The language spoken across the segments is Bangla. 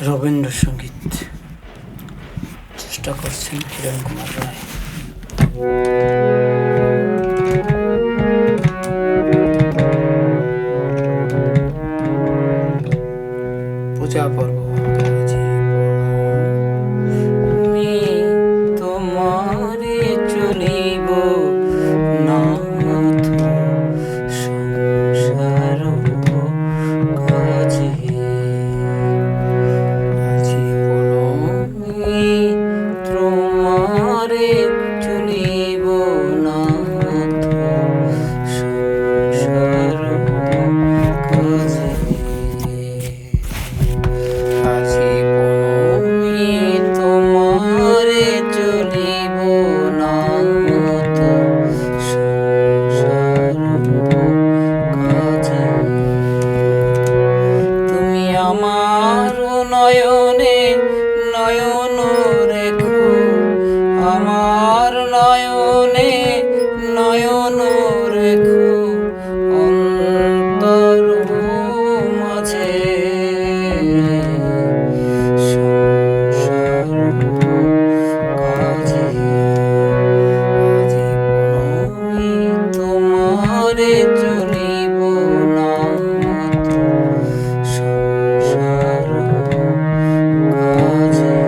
রবীন্দ্রসঙ্গীত চেষ্টা করছেন হিরণ কুমার রায়। পূজা পর্ব। আমি তোমারে চলিব নাথ সংসার কাজে, তোমারে চলিব নাথ সংসার কাজে, আজীবন তোমারে চলিব নাথ সংসার কাজে। তুমি আমার নয়নে নয়ন রেখো, আমার নয়নে নয়ন রেখো, অন্তর মাঝে সংসার কাজে, আজীবন তোমারে চলিব নাথ সংসার কাজে।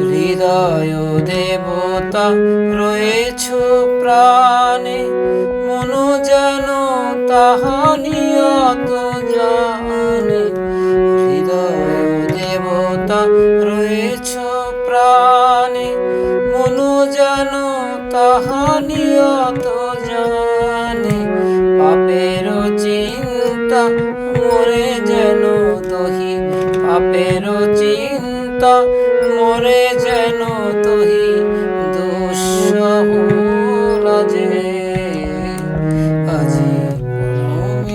হৃদয় দেবতা রয়েছ প্রাণে, মন যেন তাহা নিয়ত জানে। হৃদয় দেবতা রয়েছ প্রাণে, মন যেন তাহা নিয়ত জানে। পাপের চিন্তা মোরে যেন দহি, পাপের চিন্তা মোরে যেন তহি, দুঃসহ লাজে। আজীবন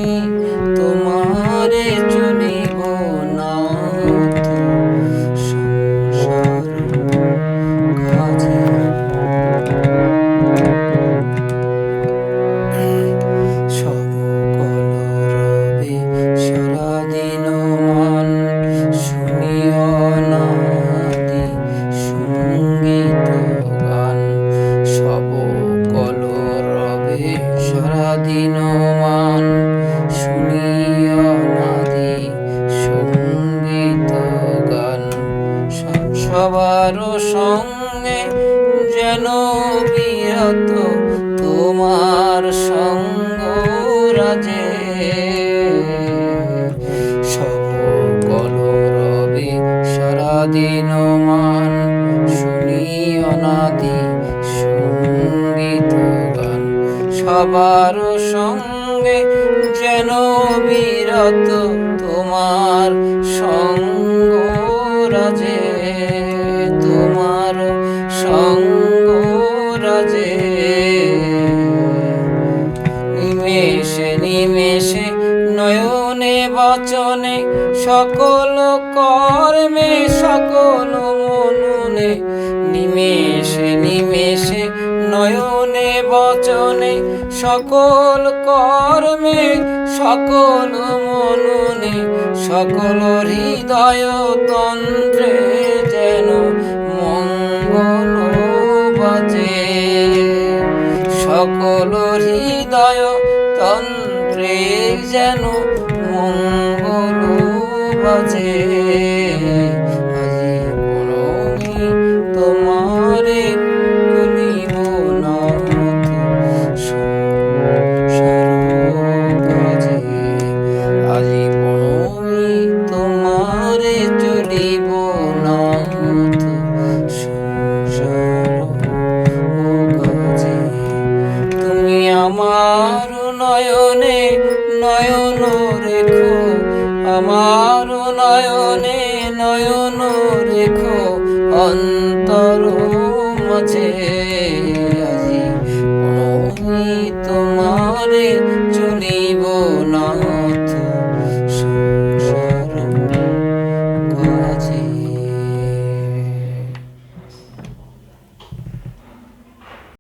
তোমারে চলিব নাথ সংসার কাজে। সকল রবে সারাদিন মন শুনিও নাদি সঙ্গীত গান। সকল রবে সারাদিন মন শুনিও নাদি সঙ্গীত গান। সবার সঙ্গে যেন বিরত তোমার সঙ্গ রাজে। সকল রবে সারাদিন মান শুনি অনাদি সঙ্গীত গান। সবার সঙ্গে যেন বিরত তোমার সঙ্গ রাজে, তোমার সঙ্গ রাজে। নিমেষে নিমেষে নয়নে বচনে, সকল কর্মে সকল মননে। নিমেষে নিমেষে নয়নে বচনে, সকল কর্মে সকল মননে। সকল হৃদয় তন্ত্রে যেন মঙ্গল বাজে। সকল হৃদয় তন্ত্রে যেন মঙ্গল বাজে। আজীবন তোমারে চলিব নাথ সংসার কাজে। আজীবন তোমারে চলিব নাথ সংসার কাজে। তুমি আমার নয়নে নয়ন রেখো, আমার নয়নে নয়ন রেখো,